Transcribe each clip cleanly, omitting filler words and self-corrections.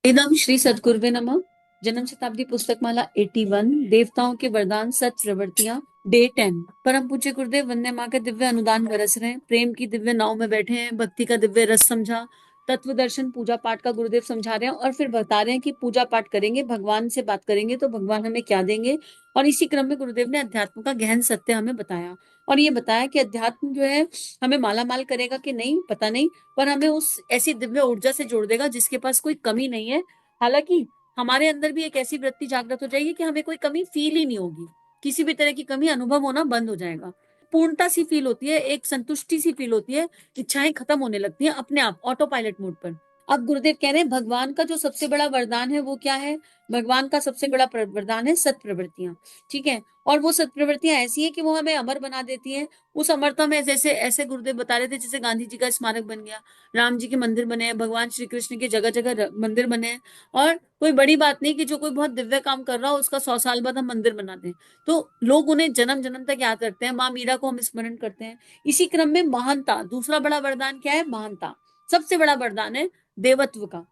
इदम श्री सद्गुरुवे नमः। जन्म शताब्दी पुस्तक माला 81, देवताओं के वरदान सत प्रवृत्तियां, डे 10। परम पूज्य गुरुदेव वंदे मां के दिव्य अनुदान बरस रहे हैं। प्रेम की दिव्य नाव में बैठे हैं, भक्ति का दिव्य रस समझा, तत्व दर्शन पूजा पाठ का गुरुदेव समझा रहे हैं और फिर बता रहे हैं कि पूजा पाठ करेंगे, भगवान से बात करेंगे तो भगवान हमें क्या देंगे। और इसी क्रम में गुरुदेव ने अध्यात्म का गहन सत्य हमें बताया और ये बताया कि अध्यात्म जो है हमें माला माल करेगा कि नहीं पता नहीं, पर हमें उस ऐसी दिव्य ऊर्जा से जोड़ देगा जिसके पास कोई कमी नहीं है। हालांकि हमारे अंदर भी एक ऐसी वृत्ति जागृत हो जाएगी कि हमें कोई कमी फील ही नहीं होगी, किसी भी तरह की कमी अनुभव होना बंद हो जाएगा। पूर्णता सी फील होती है, एक संतुष्टि सी फील होती है, इच्छाएं खत्म होने लगती हैं अपने आप ऑटो पायलट मोड पर। अब गुरुदेव कह रहे हैं भगवान का जो सबसे बड़ा वरदान है वो क्या है। भगवान का सबसे बड़ा वरदान है सत प्रवृत्तियां। ठीक है, और वो सत प्रवृत्तियां ऐसी है कि वो हमें अमर बना देती हैं। उस अमरता में जैसे ऐसे गुरुदेव बता रहे थे जैसे गांधी जी का स्मारक बन गया, राम जी के मंदिर बने हैं, भगवान श्री कृष्ण के जगह जगह मंदिर बने हैं। और कोई बड़ी बात नहीं कि जो कोई बहुत दिव्य काम कर रहा हो उसका 100 साल बाद हम मंदिर बना दें, तो लोग उन्हें जन्म जन्म तक याद रखते हैं। माँ मीरा को हम स्मरण करते हैं। इसी क्रम में महानता, दूसरा बड़ा वरदान क्या है, महानता। सबसे बड़ा वरदान है देवत्व का।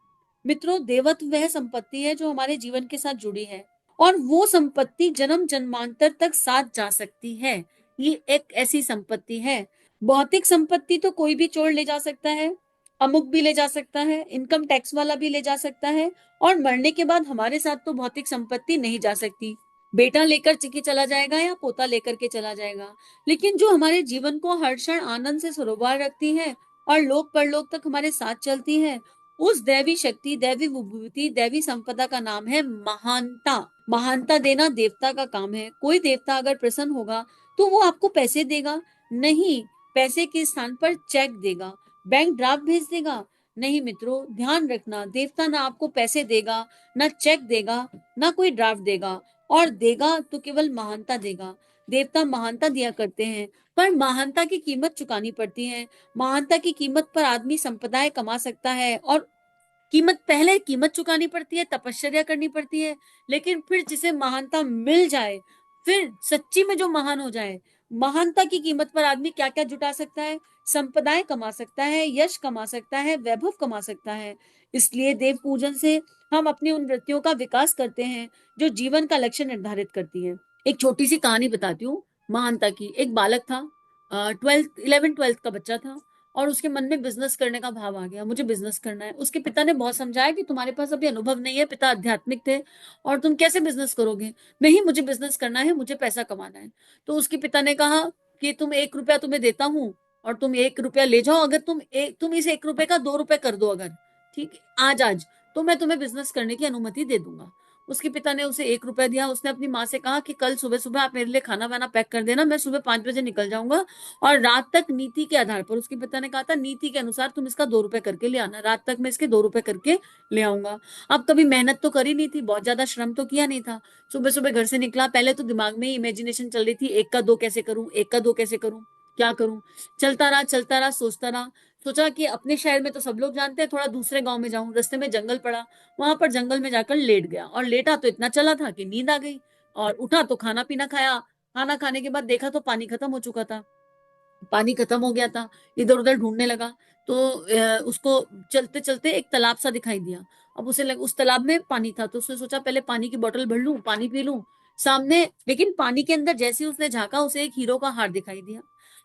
मित्रों, देवत्व वह संपत्ति है जो हमारे जीवन के साथ जुड़ी है और वो संपत्ति जन्म जन्मांतर तक साथ जा सकती है। ये एक ऐसी संपत्ति है। भौतिक संपत्ति तो कोई भी चोर ले जा सकता है, अमुक भी ले जा सकता है, इनकम टैक्स वाला भी ले जा सकता है, और मरने के बाद हमारे साथ तो भौतिक संपत्ति नहीं जा सकती। बेटा लेकर के चला जाएगा या पोता लेकर के चला जाएगा, लेकिन जो हमारे जीवन को हर क्षण आनंद से सरोबार रखती है और लोक परलोक तक हमारे साथ चलती है, उस दैवी शक्ति, दैवी विभूति, दैवी संपदा का नाम है महानता। महानता देना देवता का काम है। कोई देवता अगर प्रसन्न होगा तो वो आपको पैसे देगा नहीं, पैसे के स्थान पर चेक देगा, बैंक ड्राफ्ट भेज देगा नहीं। मित्रों, ध्यान रखना, देवता ना आपको पैसे देगा, ना चेक देगा, ना कोई ड्राफ्ट देगा, और देगा तो केवल महानता देगा। देवता महानता दिया करते हैं, पर महानता की कीमत चुकानी पड़ती है। महानता की कीमत पर आदमी संपदाएं कमा सकता है, और कीमत, पहले कीमत चुकानी पड़ती है, तपश्चर्या करनी पड़ती है, लेकिन फिर जिसे महानता मिल जाए, फिर सच्ची में जो महान हो जाए, महानता की कीमत पर आदमी क्या क्या जुटा सकता है, संपदाएं कमा सकता है, यश कमा सकता है, वैभव कमा सकता है। इसलिए देव पूजन से हम अपनी उन वृत्तियों का विकास करते हैं जो जीवन का लक्ष्य निर्धारित करती है। एक छोटी सी कहानी बताती हूँ महानता की। एक बालक था, 12th का बच्चा था, और उसके मन में बिजनेस करने का भाव आ गया, मुझे बिजनेस करना है। उसके पिता ने बहुत समझाया कि तुम्हारे पास अभी अनुभव नहीं है, पिता आध्यात्मिक थे, और तुम कैसे बिजनेस करोगे। नहीं, मुझे बिजनेस करना है, मुझे पैसा कमाना है। तो उसके पिता ने कहा कि तुम 1 रुपया तुम्हें देता हूँ और तुम 1 रुपया ले जाओ, अगर तुम इस 1 रुपए का 2 रुपए कर दो, अगर ठीक है, आज आज, तो मैं तुम्हें बिजनेस करने की अनुमति दे दूंगा। उसके पिता ने उसे 1 रुपया दिया। उसने अपनी माँ से कहा कि कल सुबह सुबह आप मेरे लिए खाना वाना पैक कर देना, मैं सुबह 5 बजे निकल जाऊंगा, और रात तक नीति के आधार पर, उसके पिता ने कहा था नीति के अनुसार तुम इसका 2 रुपए करके ले आना, रात तक मैं इसके 2 रुपए करके ले आऊंगा। अब कभी मेहनत तो करी नहीं थी, बहुत ज्यादा श्रम तो किया नहीं था। सुबह सुबह घर से निकला, पहले तो दिमाग में ही इमेजिनेशन चल रही थी, 1 का 2 कैसे करूं, 1 का 2 कैसे करूं, क्या करूं। चलता रहा, सोचता रहा। सोचा कि अपने शहर में तो सब लोग जानते हैं, थोड़ा दूसरे गांव में जाऊं। रास्ते में जंगल पड़ा, वहां पर जंगल में जाकर लेट गया, और लेटा तो इतना चला था कि नींद आ गई, और उठा तो खाना पीना खाया। खाना खाने के बाद देखा तो पानी खत्म हो चुका था। पानी खत्म हो गया था, इधर उधर ढूंढने लगा, तो उसको चलते चलते एक तालाब सा दिखाई दिया। अब उसे उस तालाब में पानी था, तो उसने सोचा पहले पानी की बोतल भर लूं, पानी पी लूं सामने। लेकिन पानी के अंदर जैसे ही उसने झांका, उसे एक हीरो का हार दिखाई दिया।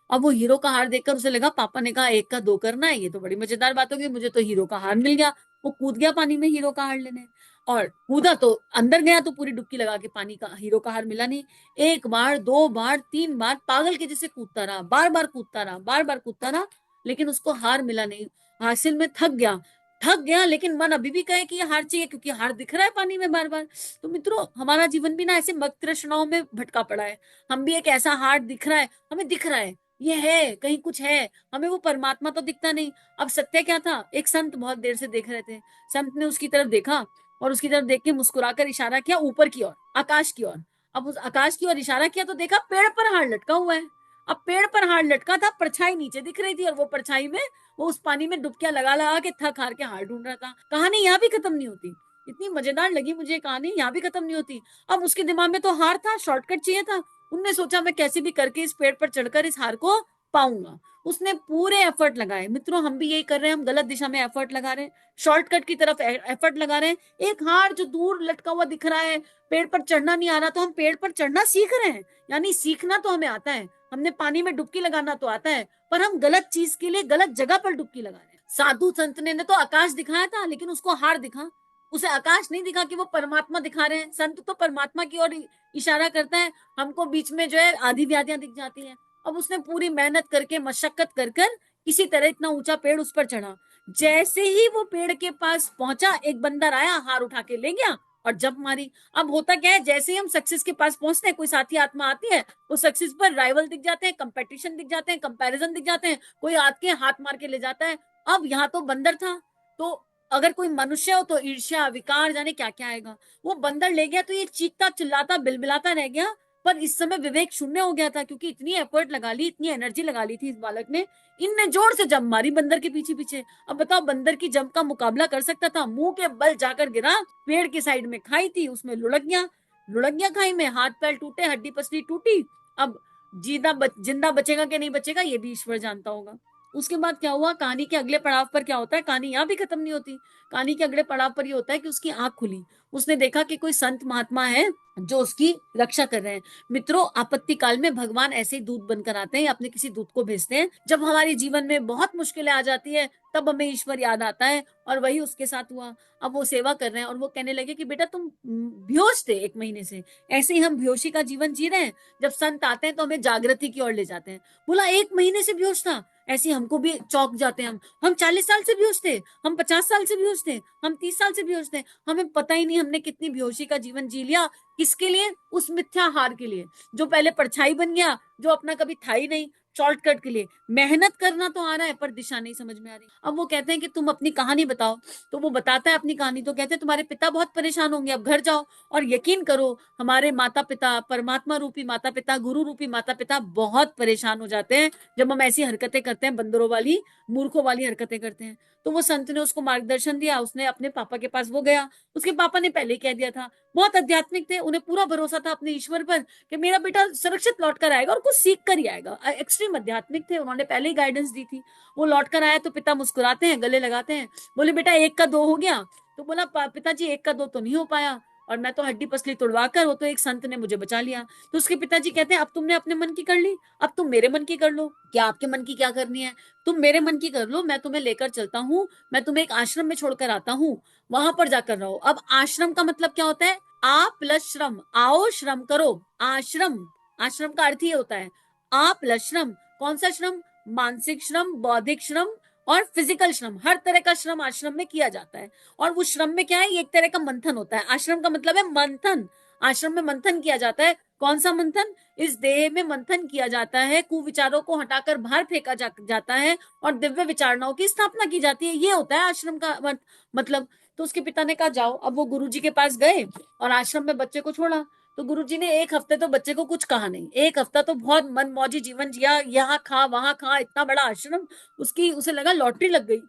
अब वो हीरो का हार देखकर उसे लगा, पापा ने कहा 1 का 2 करना है, ये तो बड़ी मजेदार बात होगी, मुझे तो हीरो का हार मिल गया। वो कूद गया पानी में हीरो का हार लेने, और कूदा तो अंदर गया तो पूरी डुबकी लगा के पानी का हीरो का हार मिला नहीं। 1 बार, 2 बार, 3 बार पागल के जैसे कूदता रहा, बार बार कूदता रहा, बार बार कूदता रहा, लेकिन उसको हार मिला नहीं। हासिल में थक गया, लेकिन मन अभी भी कहे कि ये हार चाहिए, क्योंकि हार दिख रहा है पानी में बार बार। तो मित्रों, हमारा जीवन भी ना ऐसे मत तृष्णाओं में भटका पड़ा है। हम भी एक ऐसा हार दिख रहा है, हमें दिख रहा है ये है, कहीं कुछ है, हमें वो परमात्मा तो दिखता नहीं। अब सत्य क्या था, एक संत बहुत देर से देख रहे थे। संत ने उसकी तरफ देखा, और उसकी तरफ देख के मुस्कुराकर इशारा किया ऊपर की ओर, आकाश की ओर। अब उस आकाश की ओर इशारा किया तो देखा पेड़ पर हार लटका हुआ है। अब पेड़ पर हार लटका था, परछाई नीचे दिख रही थी, और वो परछाई में वो उस पानी में डुबकियां लगा लगा के थक हार के हार ढूंढ रहा था। कहानी यहाँ भी खत्म नहीं होती। इतनी मजेदार लगी मुझे कहानी, यहाँ भी खत्म नहीं होती। अब उसके दिमाग में तो हार था, शॉर्टकट चाहिए था। उनने सोचा मैं कैसे भी करके इस पेड़ पर चढ़कर इस हार को पाऊंगा। उसने पूरे एफर्ट लगाए। मित्रों, हम भी यही कर रहे हैं, हम गलत दिशा में एफर्ट लगा रहे हैं, शॉर्टकट की तरफ एफर्ट लगा रहे हैं। एक हार जो दूर लटका हुआ दिख रहा है, पेड़ पर चढ़ना नहीं आ रहा, तो हम पेड़ पर चढ़ना सीख रहे हैं। यानी सीखना तो हमें आता है, हमने पानी में डुबकी लगाना तो आता है, पर हम गलत चीज के लिए गलत जगह पर डुबकी लगा रहे हैं। साधु संत ने तो आकाश दिखाया था, लेकिन उसको हार दिखा, उसे आकाश नहीं दिखा कि वो परमात्मा दिखा रहे हैं। संत तो परमात्मा की ओर इशारा करता है, हमको बीच में जो है आधी व्याधियां दिख जाती हैं। अब उसने पूरी मेहनत करके मशक्कत कर कर किसी तरह इतना ऊंचा पेड़ उस पर चढ़ा। जैसे ही वो पेड़ के पास पहुंचा, एक बंदर आया, हार उठा के ले गया और जंप मारी। अब होता क्या है, जैसे ही हम सक्सेस के पास पहुंचते हैं, कोई साथी आत्मा आती है, वो सक्सेस पर राइवल दिख जाते हैं, कंपटीशन दिख जाते हैं, कंपैरिजन दिख जाते हैं, कोई आके हाथ मार के ले जाता है। अब यहाँ तो बंदर था, तो अगर कोई मनुष्य हो तो ईर्ष्या, विकार, जाने क्या क्या आएगा। वो बंदर ले गया तो ये चीखता चिल्लाता बिलबिलाता रह गया। पर इस समय विवेक शून्य हो गया था, क्योंकि इतनी एफर्ट लगा ली, इतनी एनर्जी लगा ली थी इस बालक ने। इनने जोर से जंप मारी बंदर के पीछे पीछे। अब बताओ, बंदर की जंप का मुकाबला कर सकता था? मुंह के बल जाकर गिरा। पेड़ के साइड में खाई थी, उसमें लुढ़क गया। लुढ़क गया खाई में, हाथ पैर टूटे, हड्डी पसली टूटी। अब जिंदा बचेगा कि नहीं बचेगा, ये भी ईश्वर जानता होगा। उसके बाद क्या हुआ, कहानी के अगले पड़ाव पर क्या होता है, कहानी यहाँ भी खत्म नहीं होती। कहानी के अगले पड़ाव पर ये होता है कि उसकी आंख खुली। उसने देखा कि कोई संत महात्मा है जो उसकी रक्षा कर रहे हैं। मित्रों, आपत्ति काल में भगवान ऐसे ही दूत बनकर आते हैं, या अपने किसी दूत को भेजते हैं। जब हमारे जीवन में बहुत मुश्किलें आ जाती है, तब हमें ईश्वर याद आता है, और वही उसके साथ हुआ। अब वो सेवा कर रहे हैं और वो कहने लगे कि बेटा तुम बेहोश थे 1 महीने से, ऐसे ही हम बेहोशी का जीवन जी रहे हैं। जब संत आते हैं तो हमें जागृति की ओर ले जाते हैं। बोला 1 महीने से बेहोश था? ऐसे हमको भी चौंक जाते हैं। हम 40 साल से बेहोश थे, हम 50 साल से बेहोश थे, हम 30 साल से बेहोश थे, हमें पता ही नहीं हमने कितनी बेहोशी का जीवन जी लिया। किसके लिए? उस मिथ्या हार के लिए, जो पहले परछाई बन गया, जो अपना कभी था ही नहीं। शॉर्टकट के लिए मेहनत करना तो आ रहा है, पर दिशा नहीं समझ में आ रही। अब वो कहते हैं कि तुम अपनी कहानी बताओ। तो वो बताता है अपनी कहानी। तो कहते हैं तुम्हारे पिता बहुत परेशान होंगे, अब घर जाओ। और यकीन करो, हमारे माता पिता, परमात्मा रूपी माता पिता, गुरु रूपी माता पिता बहुत परेशान हो जाते हैं जब हम ऐसी हरकतें करते हैं, बंदरों वाली, मूर्खों वाली हरकतें करते हैं। तो वो संत ने उसको मार्गदर्शन दिया। उसने अपने पापा के पास वो गया। उसके पापा ने पहले ही कह दिया था, बहुत आध्यात्मिक थे, उन्हें पूरा भरोसा था अपने ईश्वर पर कि मेरा बेटा सुरक्षित लौट कर आएगा और कुछ सीख कर ही आएगा। एक्सट्रीम आध्यात्मिक थे, उन्होंने पहले ही गाइडेंस दी थी। वो लौट कर आया तो पिता मुस्कुराते हैं, गले लगाते हैं, बोले बेटा 1 का 2 हो गया? तो बोला पिताजी 1 का 2 तो नहीं हो पाया, और मैं तो हड्डी पसली तोड़वा कर, वो तो एक संत ने मुझे बचा लिया। तो उसके पिताजी कहते हैं अब तुमने अपने मन की कर ली, अब तुम मेरे मन की कर लो। क्या आपके मन की क्या करनी है? तुम मेरे मन की कर लो, मैं तुम्हें लेकर चलता हूँ, मैं तुम्हें एक आश्रम में छोड़कर आता हूँ, वहां पर जाकर रहो। अब आश्रम का मतलब क्या होता है? आ प्लस श्रम, आओ श्रम करो। आश्रम, आश्रम का अर्थ ये होता है आ प्लस श्रम। कौन सा श्रम? मानसिक श्रम, बौद्धिक श्रम और फिजिकल श्रम, हर तरह का श्रम आश्रम में किया जाता है। और वो श्रम में क्या है? एक तरह का मंथन होता है। आश्रम का मतलब है मंथन। आश्रम में मंथन किया जाता है। कौन सा मंथन? इस देह में मंथन किया जाता है, कुविचारों को हटाकर बाहर फेंका जाता है और दिव्य विचारणाओं की स्थापना की जाती है। ये होता है आश्रम का मतलब। तो उसके पिता ने कहा जाओ। अब वो गुरुजी के पास गए और आश्रम में बच्चे को छोड़ा। तो गुरुजी ने 1 हफ्ते तो बच्चे को कुछ कहा नहीं। 1 हफ्ता तो बहुत मनमौजी जीवन जिया, यहाँ खा वहां खा, इतना बड़ा आश्रम। उसे लगा लॉटरी लग गई,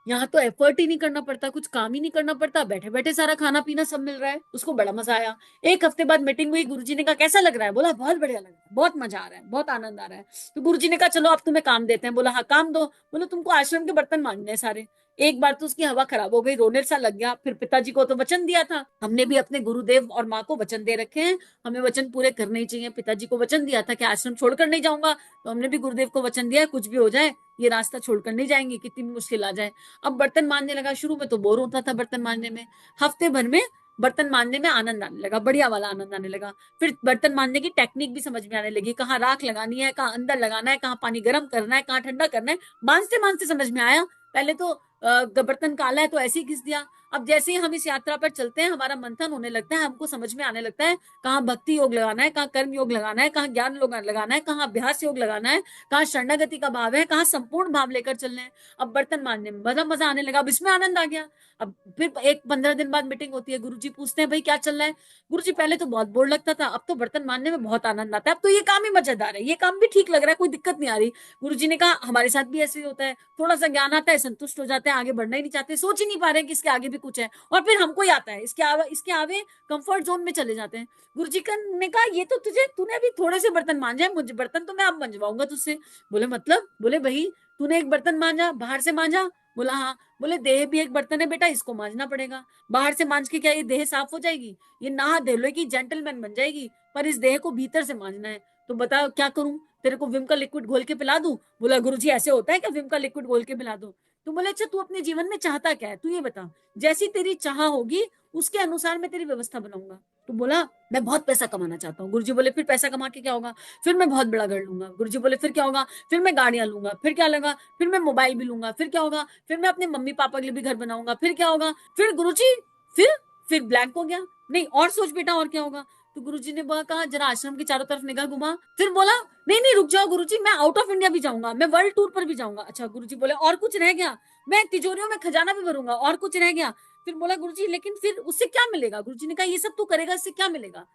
यहाँ तो एफर्ट ही नहीं करना पड़ता, कुछ काम ही नहीं करना पड़ता, बैठे बैठे सारा खाना पीना सब मिल रहा है। उसको बड़ा मजा आया। 1 हफ्ते बाद मीटिंग हुई। गुरुजी ने कहा कैसा लग रहा है? बोला बहुत बढ़िया लग रहा है, बहुत मजा आ रहा है, बहुत आनंद आ रहा है। तो गुरुजी ने कहा चलो अब तुम्हें काम देते हैं। बोला हाँ काम दो। बोलो तुमको आश्रम के बर्तन मांजने हैं सारे। एक बार तो उसकी हवा खराब हो गई, रोने सा लग गया। फिर पिताजी को तो वचन दिया था, हमने भी अपने गुरुदेव और माँ को वचन दे रखे हैं, हमें वचन पूरे करने ही चाहिए। पिताजी को वचन दिया था कि आश्रम छोड़कर नहीं जाऊंगा, तो हमने भी गुरुदेव को वचन दिया है कुछ भी हो जाए ये रास्ता छोड़कर नहीं जाएंगे, कितनी भी मुश्किल आ जाए। अब बर्तन मांजने लगा। शुरू में तो बोर होता था बर्तन मांजने में, हफ्ते भर में बर्तन मांजने में आनंद आने लगा, बढ़िया वाला आनंद आने लगा। फिर बर्तन मांजने की टेक्निक भी समझ में आने लगी, कहाँ राख लगानी है, कहाँ अंदर लगाना है, कहाँ पानी गर्म करना है, कहाँ ठंडा करना है। मांजते मांजते समझ में आया। पहले तो बर्तन काला है तो ऐसे ही घिस दिया। अब जैसे ही हम इस यात्रा पर चलते हैं, हमारा मंथन होने लगता है, हमको समझ में आने लगता है कहाँ भक्ति योग लगाना है, कहाँ कर्म योग लगाना है, कहाँ ज्ञान योग लगाना है, कहाँ अभ्यास योग लगाना है, कहाँ शरणागति का भाव है, कहाँ संपूर्ण भाव लेकर चलना है। अब बर्तन मांजने में मजा मजा आने लगा, अब इसमें आनंद आ गया। अब फिर 15 दिन बाद मीटिंग होती है। गुरुजी पूछते हैं भाई क्या चल रहा है? गुरुजी पहले तो बहुत बोर लगता था, अब तो बर्तन मांजने में बहुत आनंद आता है, अब तो ये काम ही मजेदार है, ये काम भी ठीक लग रहा है, कोई दिक्कत नहीं आ रही। गुरुजी ने कहा हमारे साथ भी ऐसे ही होता है, थोड़ा सा ज्ञान आता है, संतुष्ट हो जाते हैं, हैं, आगे बढ़ना ही नहीं चाहते, सोच ही नहीं पा रहे कि इसके आगे भी कुछ है, और फिर हमको ही आता है, इसके आगे कंफर्ट जोन में चले जाते हैं। गुरुजी का ने कहा ये तो तूने अभी थोड़े से बर्तन मांजे हैं, मुझे बर्तन तो मैं अब मंजवाऊंगा तुझसे। बोले मतलब? बोले भाई तूने एक बर्तन मांजा, बाहर से मांजा? बोला हाँ। बोले देह भी एक बर्तन है बेटा, इसको मांजना पड़ेगा। बाहर से मांज के क्या ये देह साफ हो जाएगी? ये नहा धो की जेंटलमैन बन जाएगी, पर इस देह को भीतर से मांजना है। तो बता क्या करूं, तेरे को विम का लिक्विड घोल के पिला दूं? बोला गुरुजी ऐसे होता है क्या, विम का लिक्विड घोल के पिला दूं? तो बोले अच्छा तू अपने जीवन में चाहता क्या है, तू ये बता, जैसी तेरी चाह होगी उसके अनुसार मैं तेरी व्यवस्था बनाऊंगा। तो बोला मैं बहुत पैसा कमाना चाहता हूँ। गुरुजी बोले फिर पैसा कमा के क्या होगा? फिर मैं बहुत बड़ा घर लूंगा। गुरुजी बोले फिर क्या होगा? फिर मैं गाड़ियां लूंगा। फिर क्या लगा? फिर मैं मोबाइल भी लूंगा। फिर क्या होगा? फिर मैं अपने मम्मी पापा के लिए भी घर बनाऊंगा। फिर क्या होगा? फिर गुरुजी फिर फिर ब्लैंक हो गया। नहीं और सोच बेटा और क्या होगा? तो गुरुजी ने बोला, कहा जरा आश्रम के चारों तरफ निगाह घुमा। फिर बोला नहीं नहीं रुक जाओ गुरुजी, मैं आउट ऑफ इंडिया भी जाऊंगा, मैं वर्ल्ड टूर पर भी जाऊंगा। अच्छा गुरुजी बोले और कुछ रह गया? मैं तिजोरियों में खजाना भी भरूंगा, और कुछ रह गया? फिर बोला गुरुजी लेकिन फिर उससे क्या मिलेगा? गुरुजी ने कहा ये सब तू करेगा, इससे क्या मिलेगा?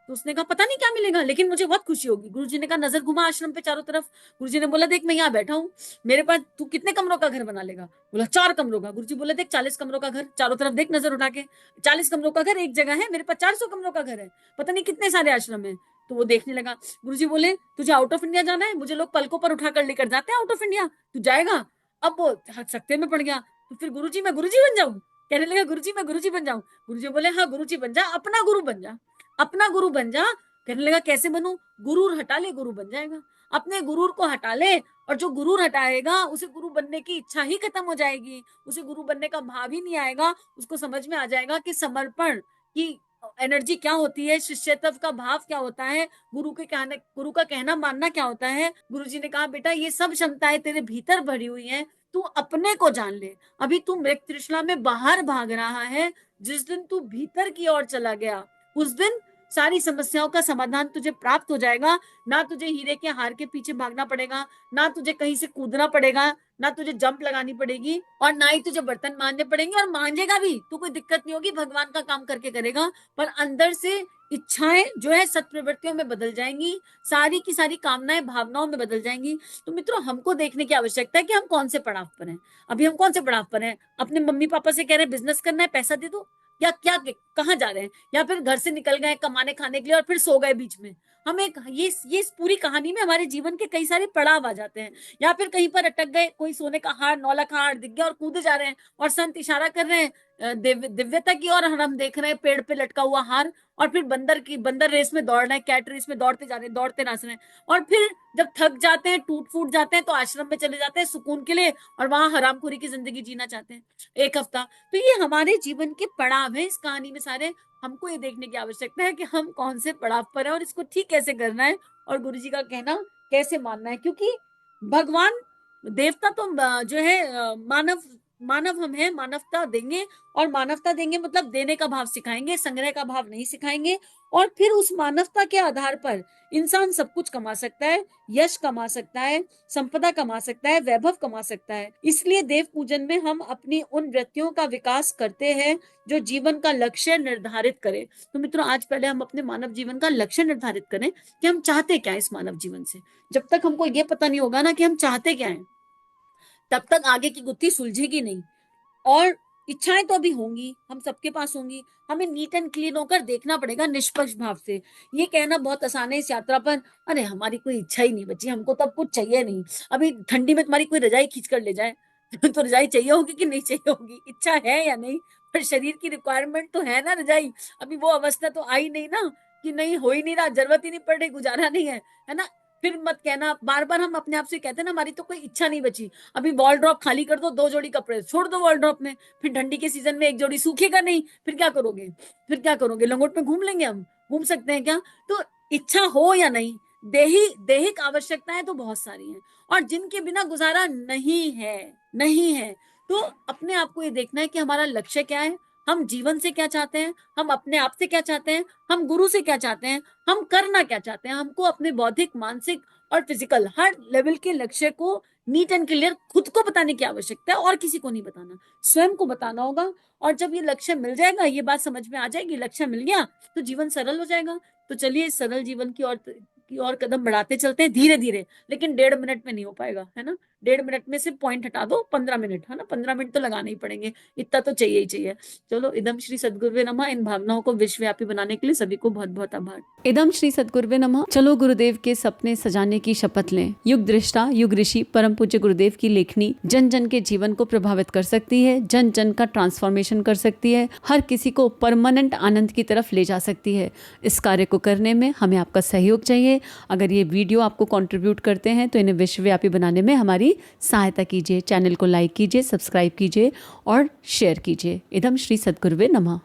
तो उसने कहा पता नहीं क्या मिलेगा, लेकिन मुझे बहुत खुशी होगी। गुरुजी ने कहा नजर घुमा आश्रम पे चारों तरफ। गुरुजी ने बोला देख मैं यहाँ बैठा हूँ, मेरे पास तू कितने कमरों का घर बना लेगा? बोला 4 कमरों का। गुरुजी बोले देख 40 कमरों का घर, चारों तरफ देख नजर उठा के, 40 कमरों का घर एक जगह है, मेरे पास 400 कमरों का घर है, पता नहीं कितने सारे आश्रम है। तो वो देखने लगा। गुरुजी बोले तुझे आउट ऑफ इंडिया जाना है? मुझे लोग पलकों पर उठा कर लेकर जाते हैं आउट ऑफ इंडिया, तू जाएगा? अब वो सकते में पड़ गया। तो फिर गुरुजी मैं गुरुजी बन जाऊं? कहने लगा गुरुजी मैं गुरुजी बन जाऊं? गुरुजी बोले हाँ गुरुजी बन जा, अपना गुरु बन जा, अपना गुरु बन जा। कहने लगा कैसे बनूं? गुरूर हटा ले गुरु बन जाएगा, अपने गुरूर को हटा ले, और जो गुरूर हटाएगा उसे गुरु बनने की इच्छा ही खत्म हो जाएगी, उसे गुरु बनने का भाव ही नहीं आएगा, उसको समझ में आ जाएगा कि समर्पण की एनर्जी क्या होती है, शिष्यत्व का भाव क्या होता है, गुरु का कहना मानना क्या होता है। गुरुजी ने कहा बेटा ये सब क्षमताएं तेरे भीतर भरी हुई हैं, तू अपने को जान ले। अभी तू मृग तृष्णा में बाहर भाग रहा है, जिस दिन तू भीतर की ओर चला गया उस दिन सारी समस्याओं का समाधान तुझे प्राप्त हो जाएगा। ना तुझे हीरे के हार के पीछे भागना पड़ेगा, ना तुझे कहीं से कूदना पड़ेगा, ना तुझे जंप लगानी पड़ेगी, और ना ही तुझे बर्तन मांजने पड़ेंगे, और मांजेगा भी तो कोई दिक्कत नहीं होगी, भगवान का काम करके करेगा। पर अंदर से इच्छाएं जो है सत्प्रवृत्तियों में बदल जाएंगी, सारी की सारी कामनाएं भावनाओं में बदल जाएंगी। तो मित्रों हमको देखने की आवश्यकता है कि हम कौन से पड़ाव पर हैं। अभी हम कौन से पड़ाव पर हैं? अपने मम्मी पापा से कह रहे हैं बिजनेस करना है, पैसा दे दो, या क्या कहाँ जा रहे हैं? या फिर घर से निकल गए कमाने खाने के लिए और फिर सो गए बीच में। हम एक ये इस पूरी कहानी में हमारे जीवन के कई सारे पड़ाव आ जाते हैं। या फिर कहीं पर अटक गए, कोई सोने का हार 9 लाख हार दिख गया और कूदे जा रहे हैं, और संत इशारा कर रहे हैं दिव्यता की, और हम देख रहे हैं पेड़ पे लटका हुआ हार, और फिर बंदर रेस में दौड़ रहे हैं, कैट रेस में दौड़ते जा रहे हैं, दौड़ते नाच रहे हैं, और फिर जब थक जाते हैं टूट फूट जाते हैं तो आश्रम में चले जाते हैं सुकून के लिए, और वहां हरामखोरी की जिंदगी जीना चाहते हैं 1 हफ्ता। तो ये हमारे जीवन के पड़ाव है इस कहानी में सारे। हमको ये देखने की आवश्यकता है कि हम कौन से पड़ाव पर हैं और इसको ठीक कैसे करना है, और गुरुजी का कहना कैसे मानना है। क्योंकि भगवान देवता तो जो है मानव मानव हम हैं, मानवता देंगे, और मानवता देंगे मतलब देने का भाव सिखाएंगे, संग्रह का भाव नहीं सिखाएंगे। और फिर उस मानवता के आधार पर इंसान सब कुछ कमा सकता है, यश कमा सकता है, संपदा कमा सकता है, वैभव कमा सकता है। इसलिए देव पूजन में हम अपनी उन वृत्तियों का विकास करते हैं जो जीवन का लक्ष्य निर्धारित करे। तो मित्रों आज पहले हम अपने मानव जीवन का लक्ष्य निर्धारित करें कि हम चाहते क्या है इस मानव जीवन से। जब तक हमको ये पता नहीं होगा ना कि हम चाहते क्या है, तब तक आगे की गुत्थी सुलझेगी नहीं। और इच्छाएं तो अभी होंगी, हम सबके पास होंगी, हमें नीट एंड क्लीन होकर देखना पड़ेगा निष्पक्ष भाव से। ये कहना बहुत आसान है इस यात्रा पर, अरे हमारी कोई इच्छा ही नहीं बची, हमको तो अब कुछ चाहिए नहीं। अभी ठंडी में तुम्हारी कोई रजाई खींच कर ले जाए तो रजाई चाहिए होगी कि नहीं चाहिए होगी, इच्छा है या नहीं? पर शरीर की रिक्वायरमेंट तो है ना रजाई। अभी वो अवस्था तो आई नहीं ना कि नहीं हो ही नहीं रहा, जरूरत ही नहीं पड़ रही, गुजारा नहीं है, है ना? फिर मत कहना, बार बार हम अपने आप से कहते हैं ना हमारी तो कोई इच्छा नहीं बची। अभी वॉल ड्रॉप खाली कर दो, 2 जोड़ी कपड़े छोड़ दो वॉल ड्रॉप में, फिर ठंडी के सीजन में 1 जोड़ी सूखेगा नहीं, फिर क्या करोगे? फिर क्या करोगे? लंगोट में घूम लेंगे हम? घूम सकते हैं क्या? तो इच्छा हो या नहीं, देहिक आवश्यकताएं तो बहुत सारी हैं, और जिनके बिना गुजारा नहीं है। तो अपने आप को ये देखना है कि हमारा लक्ष्य क्या है, हम जीवन से क्या चाहते हैं, हम अपने आप से क्या चाहते हैं, हम गुरु से क्या चाहते हैं, हम करना क्या चाहते हैं। हमको अपने बौद्धिक, मानसिक और फिजिकल हर लेवल के लक्ष्य को नीट एंड क्लियर खुद को बताने की आवश्यकता है, और किसी को नहीं बताना, स्वयं को बताना होगा। और जब ये लक्ष्य मिल जाएगा, ये बात समझ में आ जाएगी, लक्ष्य मिल गया तो जीवन सरल हो जाएगा। तो चलिए इस सरल जीवन की ओर कदम बढ़ाते चलते हैं धीरे धीरे, लेकिन 1.5 मिनट में नहीं हो पाएगा, है ना? 1.5 मिनट में से पॉइंट हटा दो, 15 मिनट, है ना, 15 मिनट तो लगाने ही पड़ेंगे, इतना तो चाहिए ही चाहिए। चलो, इदम श्री सद्गुरुवे नमः। इन भावनाओं को विश्वव्यापी बनाने के लिए सभी को बहुत बहुत आभार। इदम श्री सद्गुरुवे नमः। चलो गुरुदेव के सपने सजाने की शपथ लें। युग दृष्टा, युग ऋषि, परम पूज्य गुरुदेव की लेखनी जन जन के जीवन को प्रभावित कर सकती है, जन जन का ट्रांसफॉर्मेशन कर सकती है, हर किसी को परमानेंट आनंद की तरफ ले जा सकती है। इस कार्य को करने में हमें आपका सहयोग चाहिए। अगर ये वीडियो आपको कंट्रीब्यूट करते हैं तो इन्हें विश्वव्यापी बनाने में हमारी सहायता कीजिए। चैनल को लाइक कीजिए, सब्सक्राइब कीजिए और शेयर कीजिए। इदम श्री सद्गुरुवे नमः।